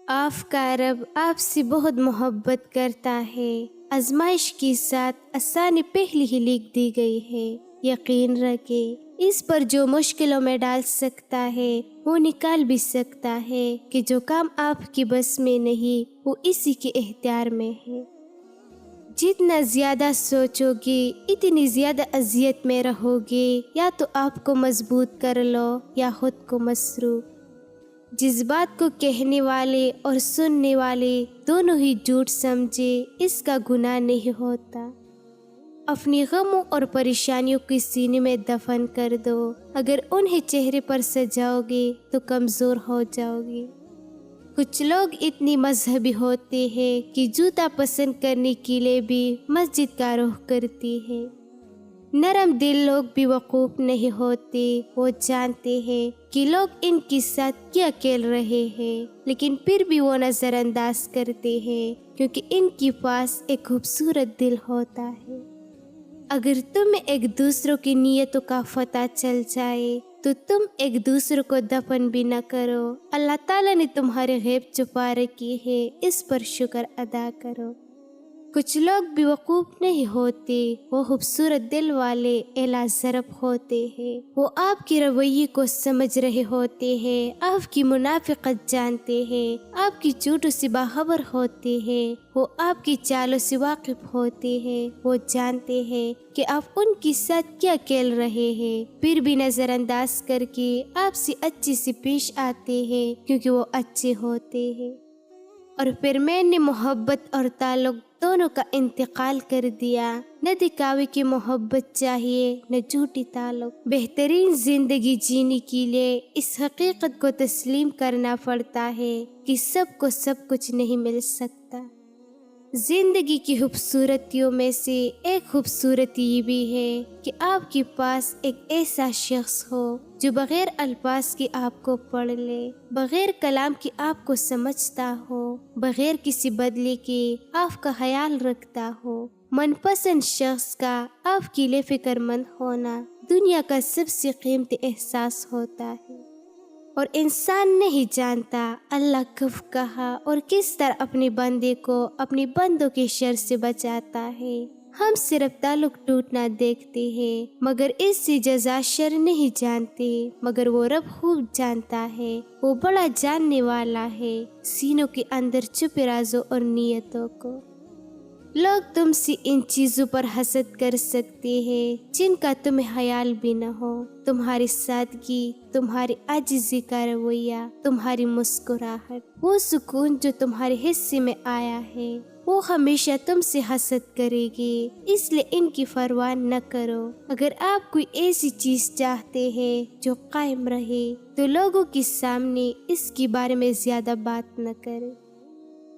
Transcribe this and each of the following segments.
آپ کا رب آپ سے بہت محبت کرتا ہے۔ آزمائش کے ساتھ آسانی پہلے ہی لکھ دی گئی ہے۔ یقین رکھیں اس پر جو مشکلوں میں ڈال سکتا ہے وہ نکال بھی سکتا ہے کہ جو کام آپ کی بس میں نہیں وہ اسی کے اختیار میں ہے۔ جتنا زیادہ سوچو گے اتنی زیادہ اذیت میں رہو گے۔ یا تو آپ کو مضبوط کر لو یا خود کو مصروف۔ جس بات کو کہنے والے اور سننے والے دونوں ہی جھوٹ سمجھے اس کا گناہ نہیں ہوتا۔ اپنی غموں اور پریشانیوں کی سینے میں دفن کر دو۔ اگر انہیں چہرے پر سجاؤ گے تو کمزور ہو جاؤ گے۔ کچھ لوگ اتنی مذہبی ہوتے ہیں کہ جوتا پسند کرنے کے لیے بھی مسجد کا رخ کرتی ہے۔ نرم دل لوگ بھی وقوف نہیں ہوتے۔ وہ جانتے ہیں کہ لوگ ان کے ساتھ کیا کھیل رہے ہیں، لیکن پھر بھی وہ نظر انداز کرتے ہیں کیونکہ ان کے پاس ایک خوبصورت دل ہوتا ہے۔ اگر تمہیں ایک دوسروں کی نیتوں کا پتہ چل جائے تو تم ایک دوسرے کو دفن بھی نہ کرو۔ اللہ تعالیٰ نے تمہارے غیب چھپا رکھی ہے، اس پر شکر ادا کرو۔ کچھ لوگ بھی وقوف نہیں ہوتے۔ وہ خوبصورت دل والے اعلی ضرب ہوتے ہیں۔ وہ آپ کے رویے کو سمجھ رہے ہوتے ہیں، آپ کی منافقت جانتے ہیں، آپ کی جھوٹوں سے باخبر ہوتے ہیں۔ وہ آپ کی چالوں سے واقف ہوتے ہیں۔ وہ جانتے ہیں کہ آپ ان کے ساتھ کیا کھیل رہے ہیں، پھر بھی نظر انداز کر کے آپ سے اچھے سے پیش آتے ہیں کیونکہ وہ اچھے ہوتے ہیں۔ اور پھر میں نے محبت اور تعلق دونوں کا انتقال کر دیا۔ نہ دکھاوے کی محبت چاہیے نہ جھوٹی تعلق۔ بہترین زندگی جینے کے لیے اس حقیقت کو تسلیم کرنا پڑتا ہے کہ سب کو سب کچھ نہیں مل سکتا۔ زندگی کی خوبصورتیوں میں سے ایک خوبصورتی یہ بھی ہے کہ آپ کے پاس ایک ایسا شخص ہو جو بغیر الفاظ کے آپ کو پڑھ لے، بغیر کلام کے آپ کو سمجھتا ہو، بغیر کسی بدلے کے آپ کا خیال رکھتا ہو۔ من پسند شخص کا آپ کے لیے فکر مند ہونا دنیا کا سب سے قیمتی احساس ہوتا ہے۔ اور انسان نہیں جانتا اللہ کب کہاں اور کس طرح اپنے بندے کو اپنی بندوں کے شر سے بچاتا ہے۔ ہم صرف تعلق ٹوٹنا دیکھتے ہیں مگر اس سے جزا شر نہیں جانتے، مگر وہ رب خوب جانتا ہے، وہ بڑا جاننے والا ہے سینوں کے اندر چھپے رازوں اور نیتوں کو۔ لوگ تم سے ان چیزوں پر حسد کر سکتے ہیں جن کا تمہیں خیال بھی نہ ہو۔ تمہاری سادگی، تمہاری عاجزی کا رویہ، تمہاری مسکراہٹ، وہ سکون جو تمہارے حصے میں آیا ہے وہ ہمیشہ تم سے حسد کرے گی، اس لیے ان کی پرواہ نہ کرو۔ اگر آپ کوئی ایسی چیز چاہتے ہیں جو قائم رہے تو لوگوں کے سامنے اس کے بارے میں زیادہ بات نہ کرے۔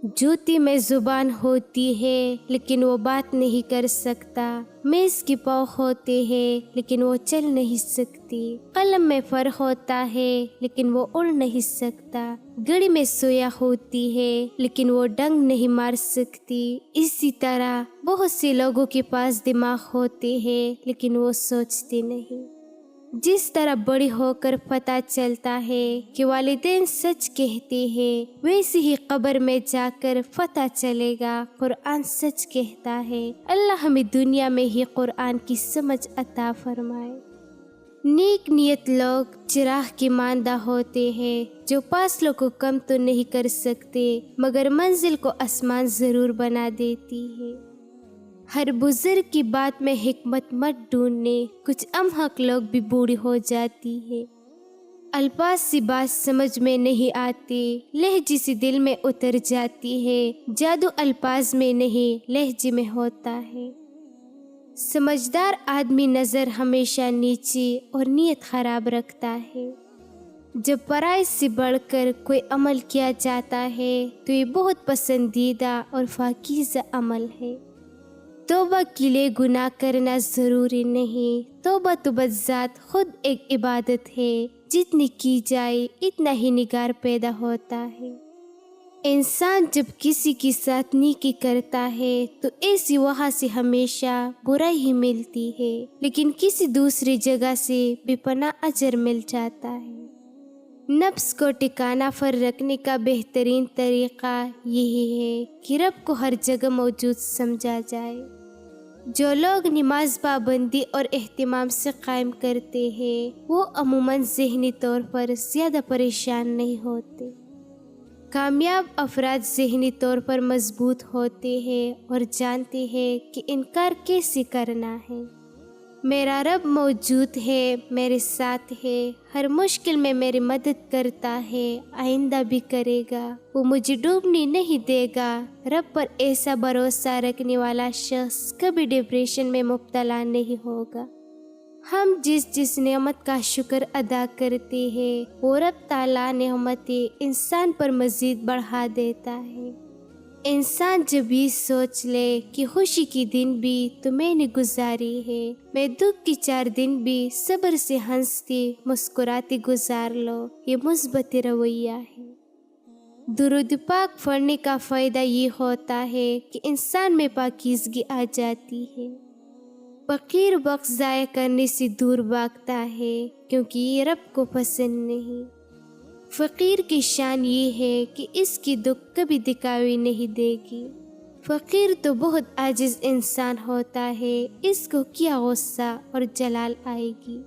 جوتی میں زبان ہوتی ہے لیکن وہ بات نہیں کر سکتا، میز کے پاؤں ہوتے ہیں لیکن وہ چل نہیں سکتی، قلم میں فر ہوتا ہے لیکن وہ اڑ نہیں سکتا، گھڑی میں سویا ہوتی ہے لیکن وہ ڈنگ نہیں مار سکتی۔ اسی طرح بہت سے لوگوں کے پاس دماغ ہوتے ہیں لیکن وہ سوچتے نہیں۔ جس طرح بڑی ہو کر پتہ چلتا ہے کہ والدین سچ کہتے ہیں، ویسے ہی قبر میں جا کر پتہ چلے گا قرآن سچ کہتا ہے۔ اللہ ہمیں دنیا میں ہی قرآن کی سمجھ عطا فرمائے۔ نیک نیت لوگ چراغ کے مانندہ ہوتے ہیں جو فاصلوں کو کم تو نہیں کر سکتے مگر منزل کو آسمان ضرور بنا دیتی ہے۔ ہر بزرگ کی بات میں حکمت مت ڈھونڈنے، کچھ احمق لوگ بھی بوڑھی ہو جاتی ہے۔ الفاظ سے بات سمجھ میں نہیں آتی، لہجے سے دل میں اتر جاتی ہے۔ جادو الفاظ میں نہیں لہجے میں ہوتا ہے۔ سمجھدار آدمی نظر ہمیشہ نیچے اور نیت خراب رکھتا ہے۔ جب فرائض سے بڑھ کر کوئی عمل کیا جاتا ہے تو یہ بہت پسندیدہ اور پاکیزہ عمل ہے۔ توبہ کے لیے گناہ کرنا ضروری نہیں، توبہ تو بذات خود ایک عبادت ہے، جتنی کی جائے اتنا ہی نگار پیدا ہوتا ہے۔ انسان جب کسی کے ساتھ نیکی کرتا ہے تو ایسی وہاں سے ہمیشہ برائی ہی ملتی ہے، لیکن کسی دوسری جگہ سے بے پناہ اجر مل جاتا ہے۔ نفس کو ٹھکانہ پر رکھنے کا بہترین طریقہ یہی ہے کہ رب کو ہر جگہ موجود سمجھا جائے۔ جو لوگ نماز پابندی اور اہتمام سے قائم کرتے ہیں وہ عموماً ذہنی طور پر زیادہ پریشان نہیں ہوتے۔ کامیاب افراد ذہنی طور پر مضبوط ہوتے ہیں اور جانتے ہیں کہ انکار کیسے کرنا ہے۔ میرا رب موجود ہے، میرے ساتھ ہے، ہر مشکل میں میری مدد کرتا ہے، آئندہ بھی کرے گا، وہ مجھے ڈوبنے نہیں دے گا۔ رب پر ایسا بھروسہ رکھنے والا شخص کبھی ڈپریشن میں مبتلا نہیں ہوگا۔ ہم جس نعمت کا شکر ادا کرتے ہیں وہ رب تعالیٰ نعمتیں انسان پر مزید بڑھا دیتا ہے۔ انسان جب یہ سوچ لے کہ خوشی کی دن بھی تو میں نے گزاری ہے، میں دکھ کی 4 دن بھی صبر سے ہنستی مسکراتی گزار لو، یہ مثبت رویہ ہے۔ درود پاک پڑھنے کا فائدہ یہ ہوتا ہے کہ انسان میں پاکیزگی آ جاتی ہے۔ فقیر وقت ضائع کرنے سے دور بھاگتا ہے کیونکہ یہ رب کو پسند نہیں۔ فقیر کی شان یہ ہے کہ اس کی دکھ کبھی دکھائی نہیں دے گی۔ فقیر تو بہت عاجز انسان ہوتا ہے، اس کو کیا غصہ اور جلال آئے گی۔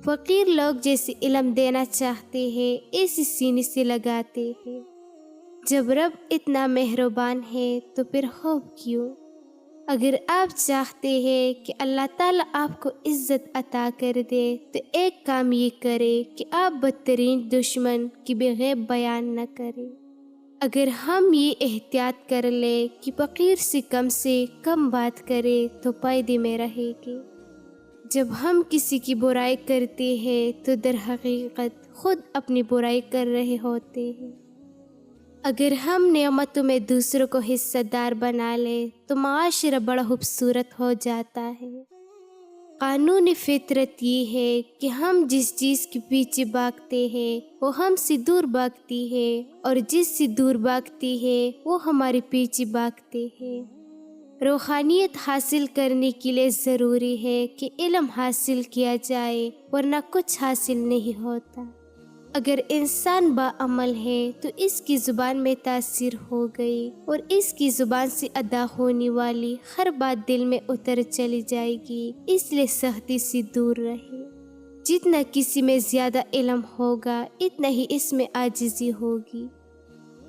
فقیر لوگ جیسے علم دینا چاہتے ہیں ایسی سینے سے لگاتے ہیں۔ جب رب اتنا مہربان ہے تو پھر خوف کیوں؟ اگر آپ چاہتے ہیں کہ اللہ تعالیٰ آپ کو عزت عطا کر دے تو ایک کام یہ کرے کہ آپ بدترین دشمن کی بھی غیب بیان نہ کریں۔ اگر ہم یہ احتیاط کر لیں کہ فقیر سے کم بات کریں تو فائدے میں رہے گی۔ جب ہم کسی کی برائی کرتے ہیں تو در حقیقت خود اپنی برائی کر رہے ہوتے ہیں۔ اگر ہم نعمتوں میں دوسروں کو حصہ دار بنا لیں تو معاشرہ بڑا خوبصورت ہو جاتا ہے۔ قانون فطرت یہ ہے کہ ہم جس چیز کے پیچھے بھاگتے ہیں وہ ہم سے دور بھاگتی ہے اور جس سے دور بھاگتی ہے وہ ہمارے پیچھے بھاگتے ہیں۔ روحانیت حاصل کرنے کے لیے ضروری ہے کہ علم حاصل کیا جائے ورنہ کچھ حاصل نہیں ہوتا۔ اگر انسان باعمل ہے تو اس کی زبان میں تاثیر ہو گئی اور اس کی زبان سے ادا ہونے والی ہر بات دل میں اتر چلی جائے گی، اس لیے سختی سے دور رہے۔ جتنا کسی میں زیادہ علم ہوگا اتنا ہی اس میں عاجزی ہوگی۔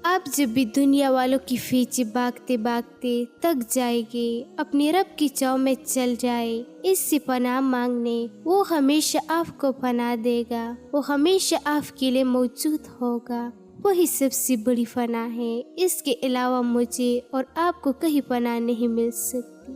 آپ جب بھی دنیا والوں کی پیچھے بھاگتے بھاگتے تک جائے گے، اپنی رب کی چاؤ میں چل جائے، اس سے پناہ مانگنے، وہ ہمیشہ آپ کو پناہ دے گا، وہ ہمیشہ آپ کے لیے موجود ہوگا۔ وہی سب سے بڑی پناہ ہے، اس کے علاوہ مجھے اور آپ کو کہیں پناہ نہیں مل سکتی۔